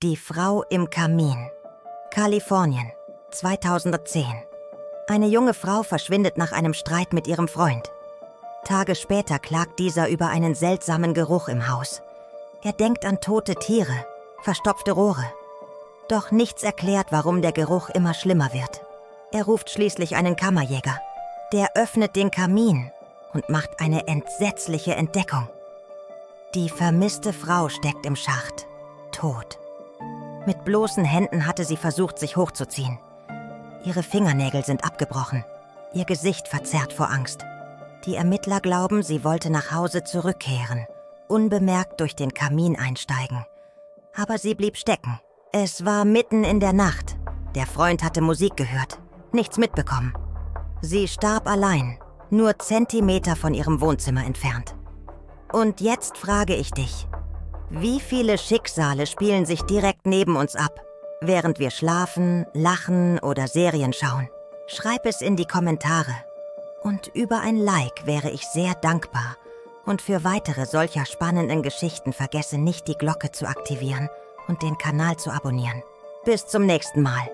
Die Frau im Kamin. Kalifornien, 2010. Eine junge Frau verschwindet nach einem Streit mit ihrem Freund. Tage später klagt dieser über einen seltsamen Geruch im Haus. Er denkt an tote Tiere, verstopfte Rohre. Doch nichts erklärt, warum der Geruch immer schlimmer wird. Er ruft schließlich einen Kammerjäger. Der öffnet den Kamin und macht eine entsetzliche Entdeckung. Die vermisste Frau steckt im Schacht, tot. Mit bloßen Händen hatte sie versucht, sich hochzuziehen. Ihre Fingernägel sind abgebrochen, ihr Gesicht verzerrt vor Angst. Die Ermittler glauben, sie wollte nach Hause zurückkehren, unbemerkt durch den Kamin einsteigen. Aber sie blieb stecken. Es war mitten in der Nacht. Der Freund hatte Musik gehört, nichts mitbekommen. Sie starb allein, nur Zentimeter von ihrem Wohnzimmer entfernt. Und jetzt frage ich dich, wie viele Schicksale spielen sich direkt neben uns ab, während wir schlafen, lachen oder Serien schauen? Schreib es in die Kommentare. Und über ein Like wäre ich sehr dankbar. Und für weitere solcher spannenden Geschichten vergesse nicht, die Glocke zu aktivieren und den Kanal zu abonnieren. Bis zum nächsten Mal.